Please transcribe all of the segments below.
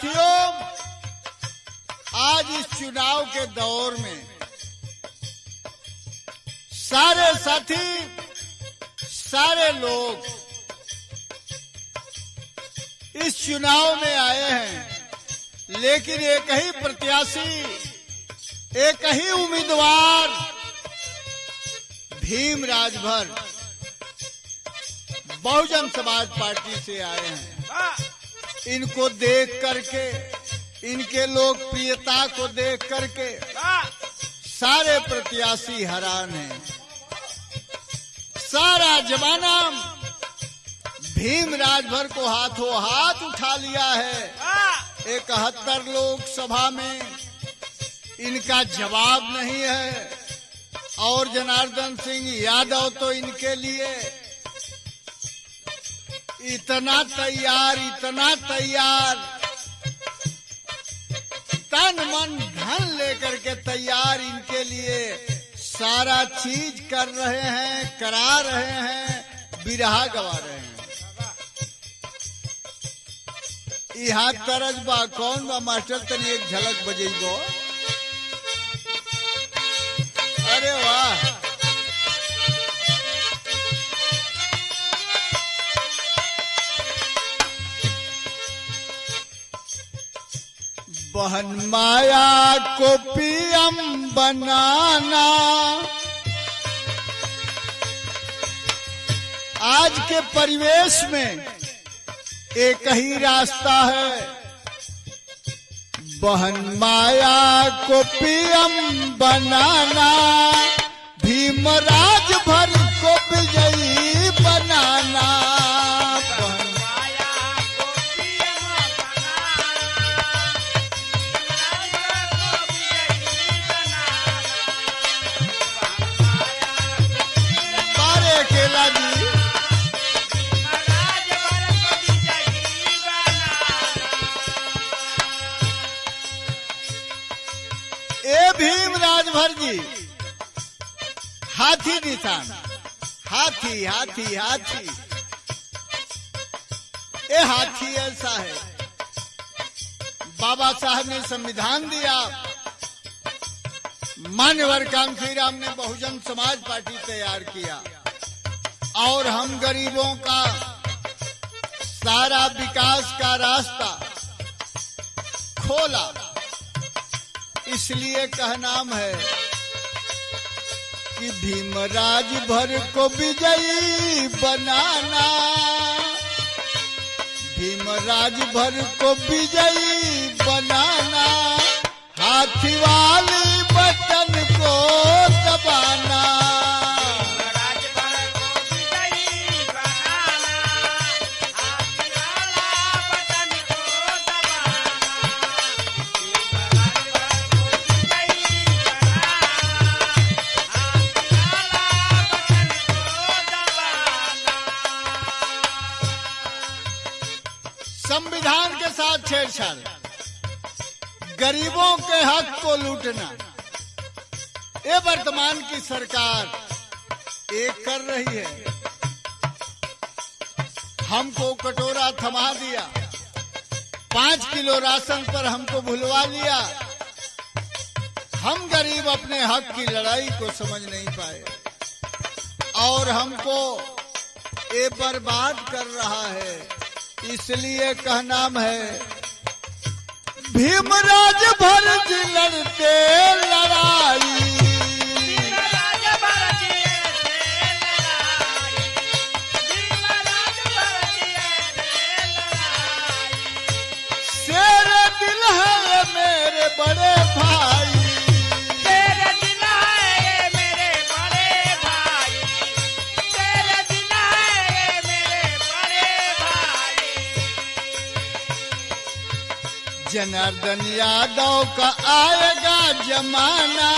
साथियों, आज इस चुनाव के दौर में सारे साथी, सारे लोग इस चुनाव में आए हैं, लेकिन एक ही प्रत्याशी, एक ही उम्मीदवार भीम राजभर बहुजन समाज पार्टी से आए हैं। इनको देख करके, इनके लोकप्रियता को देख करके सारे प्रत्याशी हैरान हैं। सारा जमाना भीम राजभर को हाथों हाथ उठा लिया है। 71 लोकसभा में इनका जवाब नहीं है, और जनार्दन सिंह यादव तो इनके लिए इतना तैयार, तन मन धन लेकर के तैयार इनके लिए सारा चीज कर रहे हैं, करा रहे हैं, बिरहा गवा रहे हैं। यहाँ तरज बा कौन बा मास्टर, तनी एक झलक बजेगो। अरे वाह, बहन माया को पीएम बनाना आज के परिवेश में एक ही रास्ता है। बहन माया को पीएम बनाना, भीम राजभर को विजयी बनाना। भीम राजभर जी हाथी निशान, हाथी हाथी हाथी। ये हाथी ऐसा है, बाबा साहब ने संविधान दिया, मान्यवर कांसी राम ने बहुजन समाज पार्टी तैयार किया, और हम गरीबों का सारा विकास का रास्ता खोला। इसलिए कहनाम है कि भीम राजभर को विजयी बनाना, भीम राजभर को विजयी बनाना, हाथी वाली बटन को दबाना। संविधान के साथ छेड़छाड़, गरीबों के हक को लूटना, ये वर्तमान की सरकार एक कर रही है। हमको कटोरा थमा दिया, 5 किलो राशन पर हमको भुलवा लिया। हम गरीब अपने हक की लड़ाई को समझ नहीं पाए, और हमको ये बर्बाद कर रहा है। इसलिए कहनाम है भीम राजभर जी लड़ते लड़ाई, शेर दिल है मेरे बड़े भाई, जनार्दन यादव का आएगा जमाना,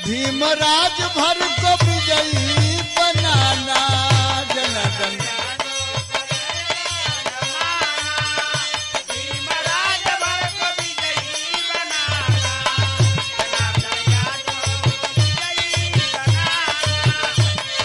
भीम राजभर को विजयी बनाना। जनार्दन भीम राजभर को विजयी बनाना, जनार्दन यादव को विजयी बनाना,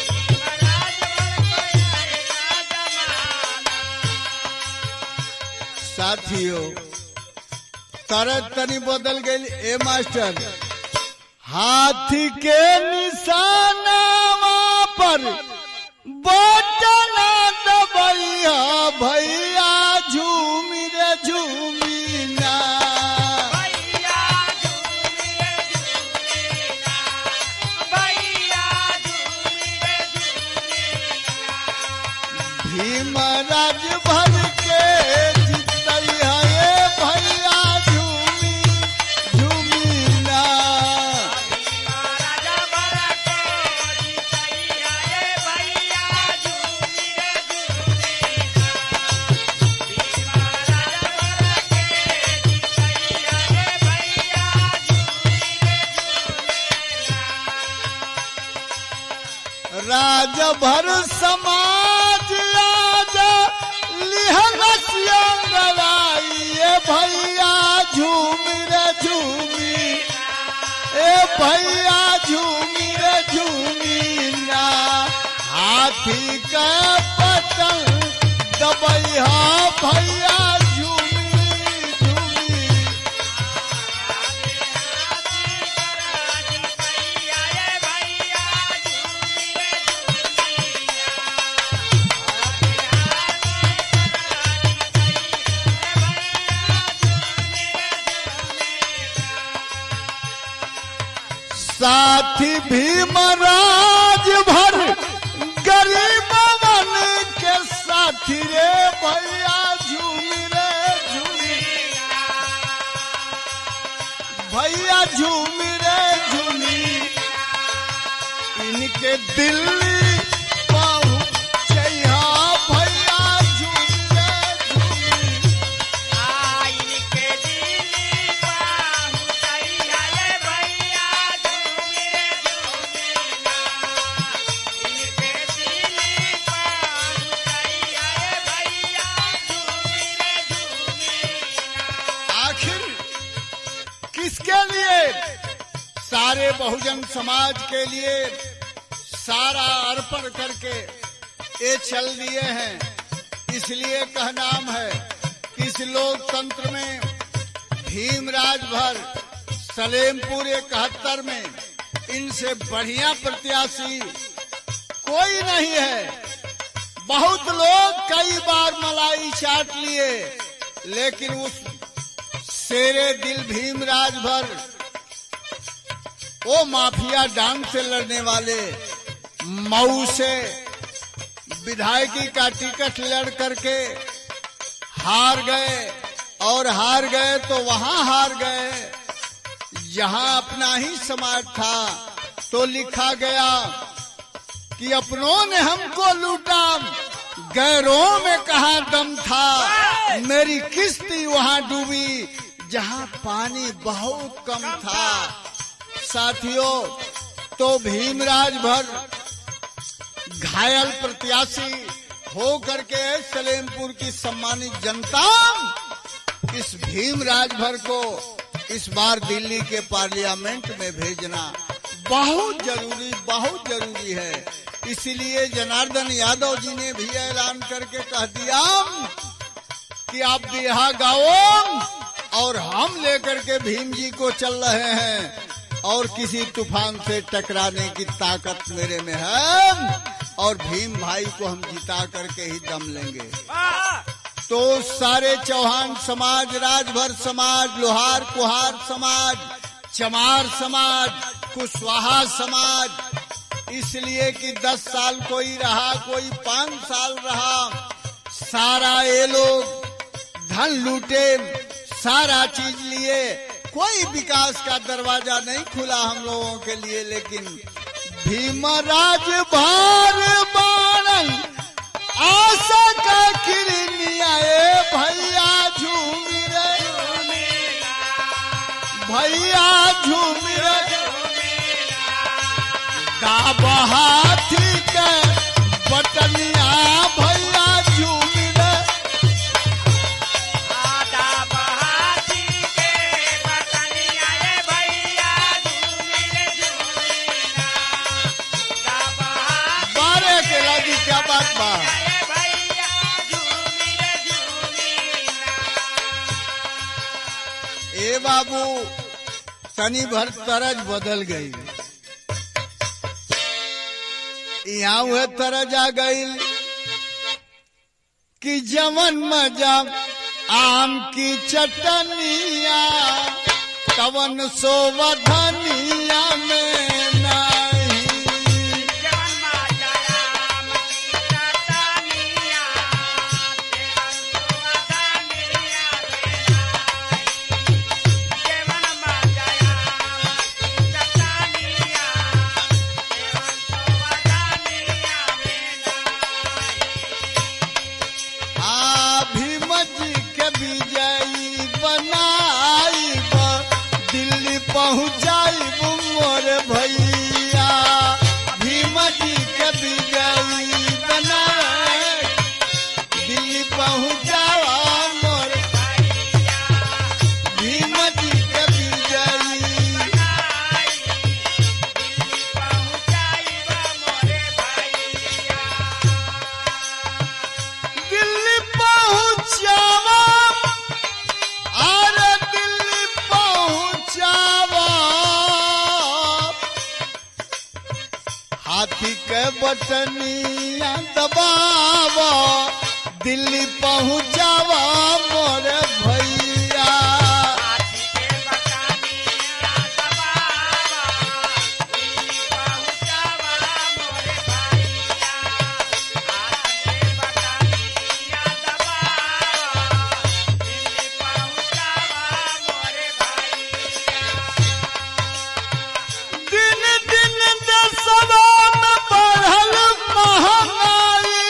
भीम राजभर को आएगा जमाना। साथियों, तरह तनी बदल गई। ए मास्टर, हाथी के निशानावा पर बटना दबैया भैया झूमी रे झूमी ना। भैया झूमी रे झूमी ना, भैया झूमी रे झूमी ना। भीम राज भर के जितैया ए भैया झूमी झूमी ना। राजा भर को जितैया ए भैया झूमी रे झूमी ना। भीमा राजा भर के जितैया ए भैया झूमी रे झूमी ना। राज भर समाज आजा लिहलस अंगड़ाई ए भैया झूमी रे झूमी, ए भैया झूमी रे झूमी ना। हाथी का पतंग दबैया भैया झूमी झूमी। साथी भीमराज भर गरीबवन के साथी रे भैया झूमी रे झूमी, भैया झूमी रे झूमी। इनके दिल्ली पहुंचैया भैया झूमी रे झूमी। इनके दिल्ली पहुंचैया ए भैया झूमी रे झूमी ना। इनके दिल्ली पहुंचैया ए भैया झूमी रे झूमी ना। आखिर किसके लिए? सारे बहुजन समाज के लिए सारा अर्पण करके ये चल दिए हैं। इसलिए कहनाम है कि इस लोकतंत्र में भीम राजभर सलेमपुर 71 में इनसे बढ़िया प्रत्याशी कोई नहीं है। बहुत लोग कई बार मलाई चाट लिए, लेकिन उस शेरे दिल भीम राजभर, वो माफिया डांग से लड़ने वाले मऊ से विधायकी का टिकट लड़ करके हार गए, और हार गए तो वहां हार गए जहां अपना ही समाज था। तो लिखा गया कि अपनों ने हमको लूटा, गैरों में कहाँ दम था। मेरी किश्ती वहां डूबी जहां पानी बहुत कम था। साथियों, तो भीम राजभर घायल प्रत्याशी हो करके सलेमपुर की सम्मानित जनता इस भीम राजभर को इस बार दिल्ली के पार्लियामेंट में भेजना बहुत जरूरी है। इसलिए जनार्दन यादव जी ने भी ऐलान करके कह दिया कि आप बिरहा गाओ, और हम लेकर के भीम जी को चल रहे हैं, और किसी तूफान से टकराने की ताकत मेरे में है, और भीम भाई को हम जिता करके ही दम लेंगे। तो सारे चौहान समाज, राजभर समाज, लोहार कुहार समाज, चमार समाज, कुशवाहा समाज, इसलिए कि 10 साल कोई रहा, कोई 5 साल रहा, सारा ये लोग धन लूटे, सारा चीज लिए, कोई विकास का दरवाजा नहीं खुला हम लोगों के लिए। लेकिन भीमराज भार बाणन आशा का किरनिया ए भैया झूमी रे, भैया झूमी रे, दाब हाथी के बटनिया भैया झूमी रे, दाब हाथी के बटनिया ए भैया झूमी रे झूमी ना। दाब हाथी बारे के लागी क्या बात बा। ए भैया झूमी रे झूमी ना। ए बाबू तनी भर तरज बदल गई, यहाँ वह तरज आ गई कि जमन मजा आम की चटनिया कवन सोवधनिया में नहीं। जवन माया आम की चटनिया तेवन सोवधनिया में नहीं। जवन माया आम की चटनिया तेवन सोवधनिया में नहीं। आ भीम जी के विजयी बनाई दिल्ली पहुँचाई मोर भैया। भीम जी के विजयी बनाई दिल्ली पहुँचावा मोर भैया भीम जी के विजयी दिल्ली पहुंचाईबा मोरे भैया। दिल्ली पहुँचावा अरे दिल्ली पहुँचावा हाथी के बटनिया दबावा दिल्ली पहुँचावा मोर भैया। हाथी के बटानिया दबावा दिल्ली पहुंचावा मोरे भैया। हाथी के बटानिया दबावा दिल्ली पहुंचावा मोरे भैया। दिन दिन देशवा में बढ़ल महंगाई,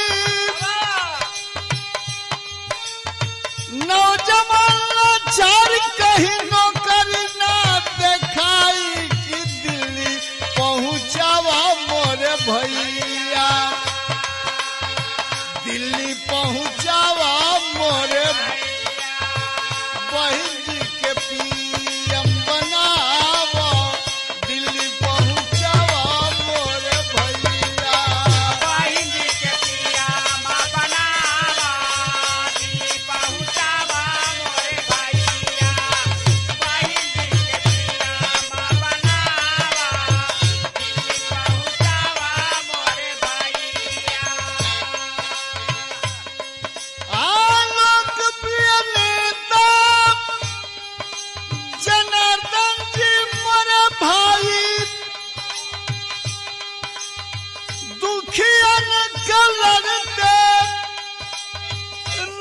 नौजवान लाचार कहीं नौकरी ना देखाई कि दिल्ली पहुँचावा मोर भैया। दिल्ली पहुँचावा मोर बहन जी के पीएम बनावा दिल्ली पहुँचावा मोर भैया। बहिन जी के पियामा बनावा दिल्ली पहुंचावा मोरे भैया। बहिन जी के पियामा बनावा दिल्ली पहुंचावा मोरे भैया। आलोक प्रिय नेता जनार्दन जी मोर भाई, दुखियन के लड़ते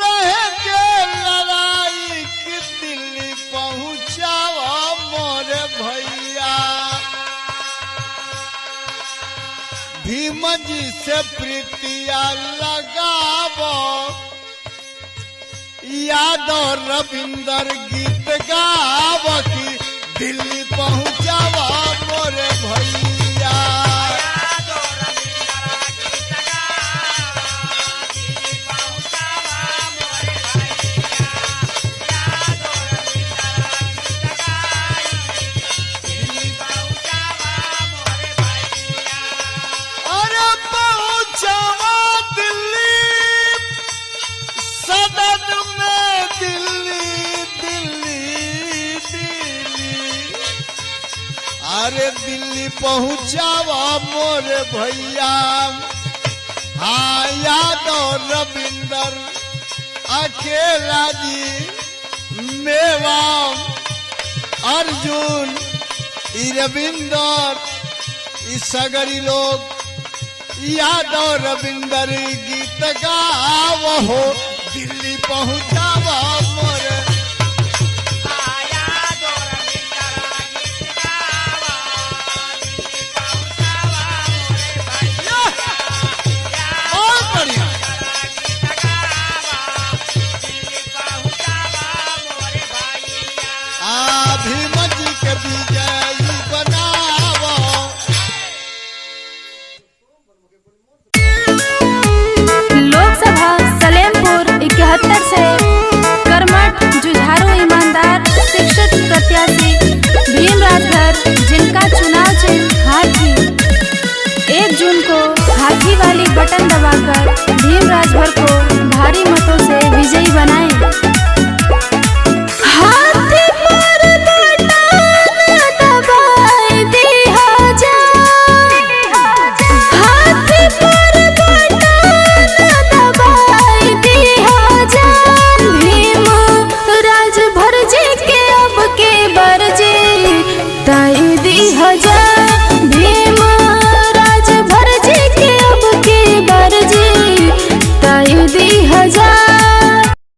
रह के लड़ाई की दिल्ली पहुँचावा मोर भैया। भीम जी से प्रीतिया लगावो यादव रविंदर गीत गाव की दिल्ली पहुँचावा मोर भैया। यादो रविंदर गीत गावा दिल्ली पहुंचावा मोरे भैया। यादो रविंदर गीत गाई दिल्ली पहुंचावा मोरे भैया। अरे पहुँचावा दिल्ली सदन में दिल्ली दिल्ली दिल्ली। अरे दिल्ली पहुँचावा मोर भैया। हाँ यादव रविंदर अकेला जी मेवा अर्जुन ई रविंदर ई सगरी लोग यादव रविंदर गीत गावो हो दिल्ली पहुँचावा मोर। यादो रविंदर गीत गावा दिल्ली पहुंचावा मोरे भैया। बहुत बढ़िया। गीत गावा दिल्ली पहुंचावा मोरे भैया। भीम जी के विजयी बनावो। लोकसभा सलेमपुर 71 से कर्मठ जुझारू ईमानदार शिक्षित प्रत्याशी भीम राजभर जिनका चुनाव चिन्ह हाथी 1 जून को हाथी वाली बटन दबाकर भीम राजभर को भारी मतों से विजयी बनाएं।